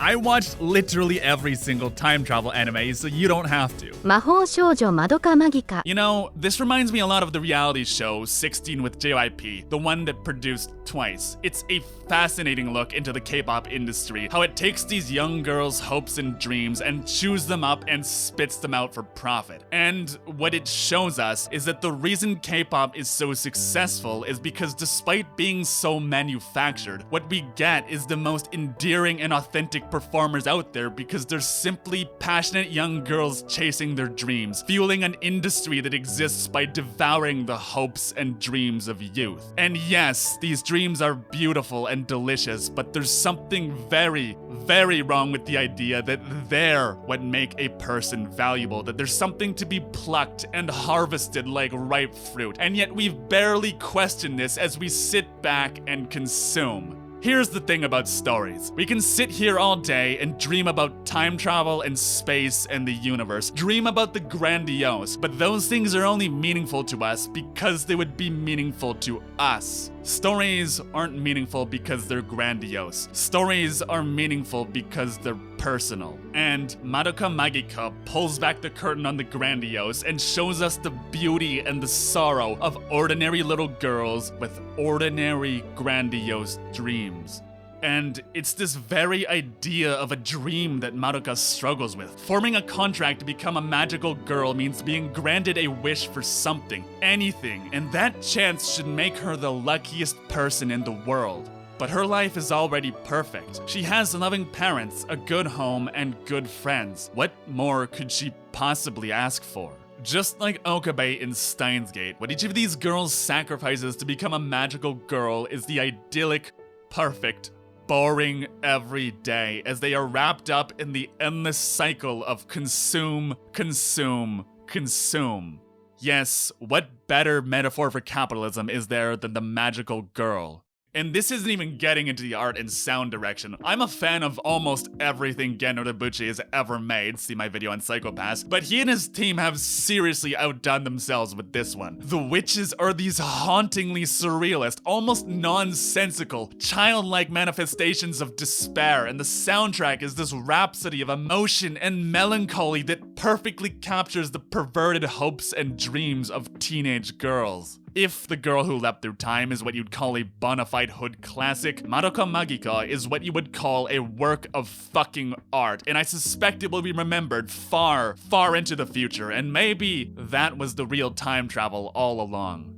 I watched literally every single time travel anime, so you don't have to. 魔法少女マドカマギカ You know, this reminds me a lot of the reality show 16 with JYP, the one that produced Twice. It's a fascinating look into the K-pop industry, how it takes these young girls' hopes and dreams and chews them up and spits them out for profit. And what it shows us is that the reason K-pop is so successful is because despite being so manufactured, what we get is the most endearing and authentic performers out there because they're simply passionate young girls chasing their dreams, fueling an industry that exists by devouring the hopes and dreams of youth. And yes, these dreams are beautiful and delicious, but there's something very, very wrong with the idea that they're what make a person valuable, that there's something to be plucked and harvested like ripe fruit, and yet we've barely questioned this as we sit back and consume. Here's the thing about stories. We can sit here all day and dream about time travel and space and the universe, dream about the grandiose, but those things are only meaningful to us because they would be meaningful to us. Stories aren't meaningful because they're grandiose. Stories are meaningful because they're personal. And Madoka Magika pulls back the curtain on the grandiose and shows us the beauty and the sorrow of ordinary little girls with ordinary grandiose dreams. And it's this very idea of a dream that Madoka struggles with. Forming a contract to become a magical girl means being granted a wish for something, anything, and that chance should make her the luckiest person in the world. But her life is already perfect. She has loving parents, a good home, and good friends. What more could she possibly ask for? Just like Okabe in Steins Gate, what each of these girls sacrifices to become a magical girl is the idyllic, perfect, boring every day as they are wrapped up in the endless cycle of consume, consume, consume. Yes, what better metaphor for capitalism is there than the magical girl? And this isn't even getting into the art and sound direction. I'm a fan of almost everything Geno Tabuchi has ever made, see my video on Psycho-Pass, but he and his team have seriously outdone themselves with this one. The witches are these hauntingly surrealist, almost nonsensical, childlike manifestations of despair, and the soundtrack is this rhapsody of emotion and melancholy that perfectly captures the perverted hopes and dreams of teenage girls. If The Girl Who Leapt Through Time is what you'd call a bona fide hood classic, Madoka Magika is what you would call a work of fucking art, and I suspect it will be remembered far, far into the future, and maybe that was the real time travel all along.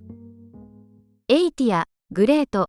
エイティアグレート